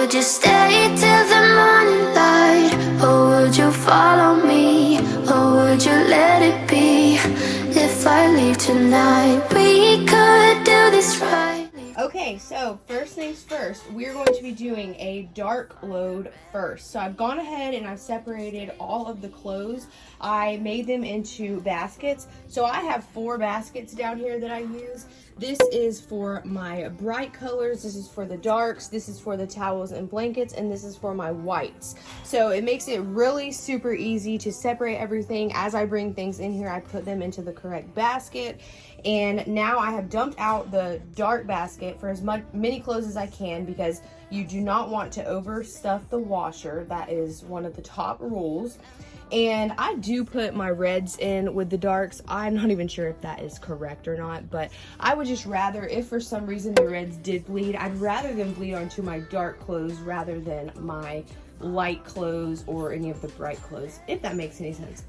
would you stay till the morning light? Or would you follow me? Or would you let it be? If I leave tonight, we could do this right. Okay, so first things first, we're going to be doing a dark load first. So I've gone ahead and I've separated all of the clothes. I made them into baskets. So I have 4 baskets down here that I use. This is for my bright colors, this is for the darks, this is for the towels and blankets, and this is for my whites. So it makes it really super easy to separate everything. As I bring things in here, I put them into the correct basket. And now I have dumped out the dark basket for as many clothes as I can, because you do not want to overstuff the washer. That is one of the top rules. And I do put my reds in with the darks. I'm not even sure if that is correct or not, but I would just rather, if for some reason the reds did bleed, I'd rather them bleed onto my dark clothes rather than my light clothes or any of the bright clothes, if that makes any sense.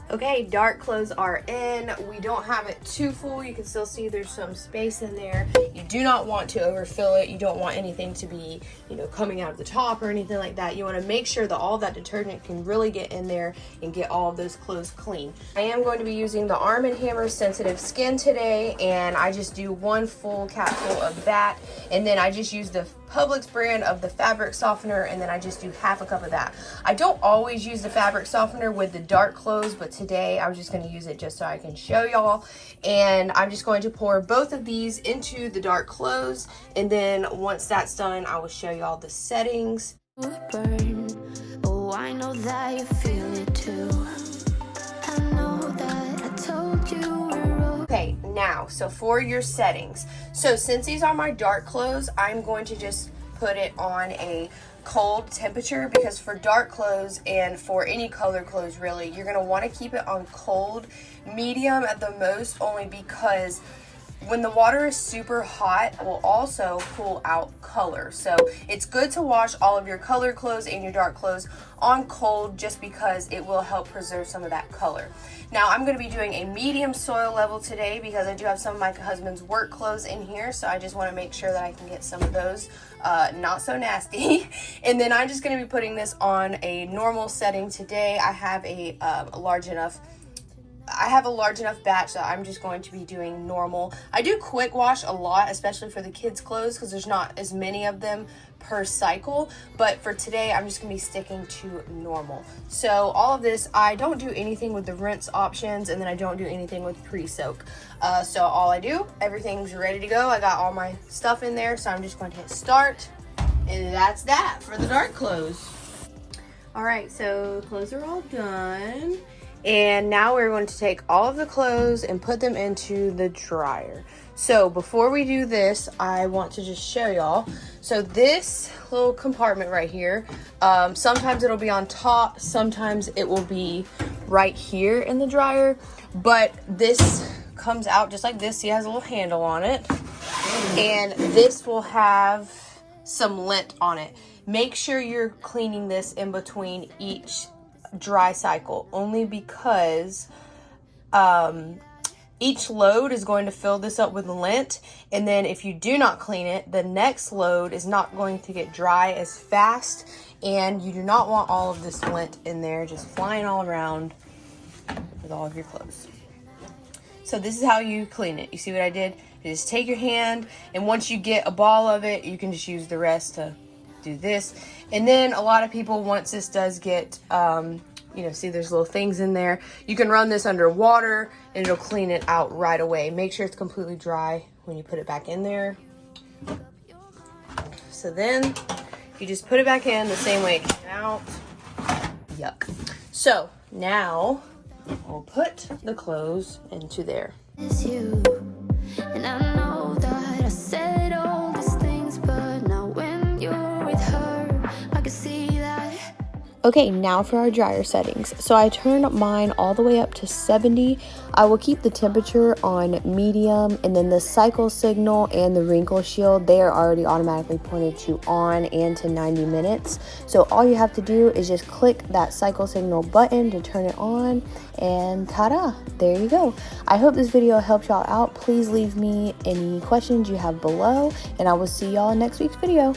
Okay, dark clothes are in. We don't have it too full. You can still see there's some space in there. You do not want to overfill it. You don't want anything to be, coming out of the top or anything like that. You want to make sure that all that detergent can really get in there and get all of those clothes clean. I am going to be using the Arm & Hammer Sensitive Skin today, and I just do 1 full capsule of that, and then I just use the Publix brand of the fabric softener, and then I just do half a cup of that. I don't always use the fabric softener with the dark clothes, but today I was just going to use it just so I can show y'all. And I'm just going to pour both of these into the dark clothes, and then once that's done, I will show y'all the settings. Oh, I know that you feel it too. I know that I told you. Okay, now, so for your settings. So since these are my dark clothes, I'm going to just put it on a cold temperature, because for dark clothes and for any color clothes really, you're going to want to keep it on cold, medium at the most, only because when the water is super hot, it will also pull out color. So it's good to wash all of your color clothes and your dark clothes on cold, just because it will help preserve some of that color. Now I'm going to be doing a medium soil level today, because I do have some of my husband's work clothes in here, so I just want to make sure that I can get some of those not so nasty. And then I'm just going to be putting this on a normal setting today. I have a large enough batch that I'm just going to be doing normal. I do quick wash a lot, especially for the kids' clothes, because there's not as many of them per cycle. But for today, I'm just going to be sticking to normal. So all of this, I don't do anything with the rinse options, and then I don't do anything with pre-soak. So all I do, everything's ready to go. I got all my stuff in there, so I'm just going to hit start. And that's that for the dark clothes. All right, so clothes are all done. And now we're going to take all of the clothes and put them into the dryer. So before we do this, I want to just show y'all. So this little compartment right here, sometimes it'll be on top, sometimes it will be right here in the dryer. But this comes out just like this. See, it has a little handle on it. And this will have some lint on it. Make sure you're cleaning this in between each dry cycle, only because each load is going to fill this up with lint, and then if you do not clean it, the next load is not going to get dry as fast, and you do not want all of this lint in there just flying all around with all of your clothes. So this is how you clean it. You see what I did? You just take your hand, and once you get a ball of it, you can just use the rest to do this. And then a lot of people, once this does get see there's little things in there, you can run this under water and it'll clean it out right away. Make sure it's completely dry when you put it back in there. So then you just put it back in the same way it came out. Yuck. So now we'll put the clothes into there. It's you, and I know that I said all these things, but now when you're with her, I can see that. Okay, now for our dryer settings. So I turned mine all the way up to 70. I will keep the temperature on medium, and then the cycle signal and the wrinkle shield, they are already automatically pointed to on and to 90 minutes. So all you have to do is just click that cycle signal button to turn it on, and ta-da, there you go. I hope this video helped y'all out. Please leave me any questions you have below, and I will see y'all in next week's video.